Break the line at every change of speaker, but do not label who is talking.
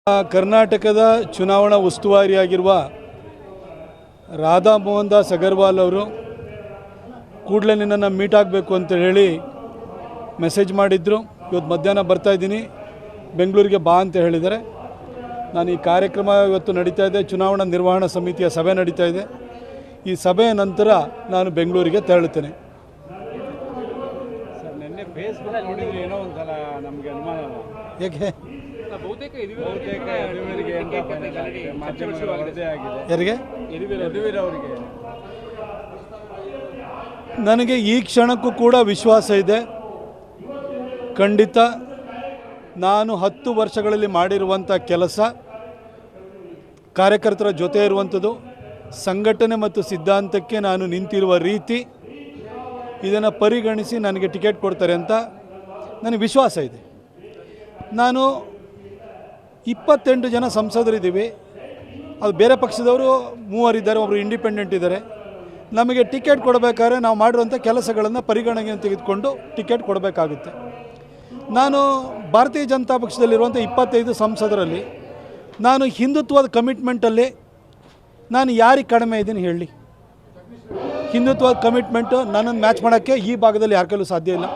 ಕರ್ನಾಟಕದ ಚುನಾವಣಾ ಉಸ್ತುವಾರಿಯಾಗಿರುವ ರಾಧಾ ಮೋಹನ್ ದಾಸ್ ಅಗರ್ವಾಲ್ ಅವರು ಕೂಡಲೇ ನಿನ್ನನ್ನು ಮೀಟ್ ಆಗಬೇಕು ಅಂತ ಹೇಳಿ ಮೆಸೇಜ್ ಮಾಡಿದ್ರು. ಇವತ್ತು ಮಧ್ಯಾಹ್ನ ಬರ್ತಾಯಿದ್ದೀನಿ, ಬೆಂಗಳೂರಿಗೆ ಬಾ ಅಂತ ಹೇಳಿದ್ದಾರೆ. ನಾನು ಈ ಕಾರ್ಯಕ್ರಮ ಇವತ್ತು ನಡೀತಾ ಇದೆ, ಚುನಾವಣಾ ನಿರ್ವಹಣಾ ಸಮಿತಿಯ ಸಭೆ ನಡೀತಾ ಇದೆ. ಈ ಸಭೆಯ ನಂತರ ನಾನು ಬೆಂಗಳೂರಿಗೆ ತೆರಳುತ್ತೇನೆ.
ಸರ್, ನಿನ್ನೆ ಫೇಸ್ಬುಕ್ ನೋಡಿದ್ರೆ ಏನೋ ಒಂದ್ಸಲ ನಮಗೆ ಅನುಮಾನ.
ಏಕೆ?
ಬಹುತೇಕ ಯದುವೀರಿಗೆ ವರದಿ ಆಗಿದೆ.
ಯಾರಿಗೆ?
ಯದುವೀರ್ ಅವರಿಗೆ.
ನನಗೆ ಈ ಕ್ಷಣಕ್ಕೂ ಕೂಡ ವಿಶ್ವಾಸ ಇದೆ. ಖಂಡಿತ ನಾನು 10 ವರ್ಷಗಳಲ್ಲಿ ಮಾಡಿರುವಂಥ ಕೆಲಸ, ಕಾರ್ಯಕರ್ತರ ಜೊತೆ ಇರುವಂಥದ್ದು, ಸಂಘಟನೆ ಮತ್ತು ಸಿದ್ಧಾಂತಕ್ಕೆ ನಾನು ನಿಂತಿರುವ ರೀತಿ, ಇದನ್ನು ಪರಿಗಣಿಸಿ ನನಗೆ ಟಿಕೆಟ್ ಕೊಡ್ತಾರೆ ಅಂತ ನನಗೆ ವಿಶ್ವಾಸ ಇದೆ. ನಾನು 28 ಜನ ಸಂಸದರಿದ್ದೀವಿ. ಅದು ಬೇರೆ ಪಕ್ಷದವರು 3 ಇದ್ದಾರೆ, ಒಬ್ಬರು ಇಂಡಿಪೆಂಡೆಂಟ್ ಇದ್ದಾರೆ. ನಮಗೆ ಟಿಕೆಟ್ ಕೊಡಬೇಕಾದ್ರೆ ನಾವು ಮಾಡಿರುವಂಥ ಕೆಲಸಗಳನ್ನು ಪರಿಗಣನೆಗೆ ತೆಗೆದುಕೊಂಡು ಟಿಕೆಟ್ ಕೊಡಬೇಕಾಗುತ್ತೆ. ನಾನು ಭಾರತೀಯ ಜನತಾ ಪಕ್ಷದಲ್ಲಿರುವಂಥ 25 ಸಂಸದರಲ್ಲಿ ನಾನು ಹಿಂದುತ್ವದ ಕಮಿಟ್ಮೆಂಟಲ್ಲಿ ನಾನು ಯಾರಿಗೆ ಕಡಿಮೆ ಇದ್ದೀನಿ ಹೇಳಿ? ಹಿಂದುತ್ವದ ಕಮಿಟ್ಮೆಂಟು ನನ್ನನ್ನು ಮ್ಯಾಚ್ ಮಾಡೋಕ್ಕೆ ಈ ಭಾಗದಲ್ಲಿ ಯಾರ ಕೈಲೂ ಸಾಧ್ಯ ಇಲ್ಲ.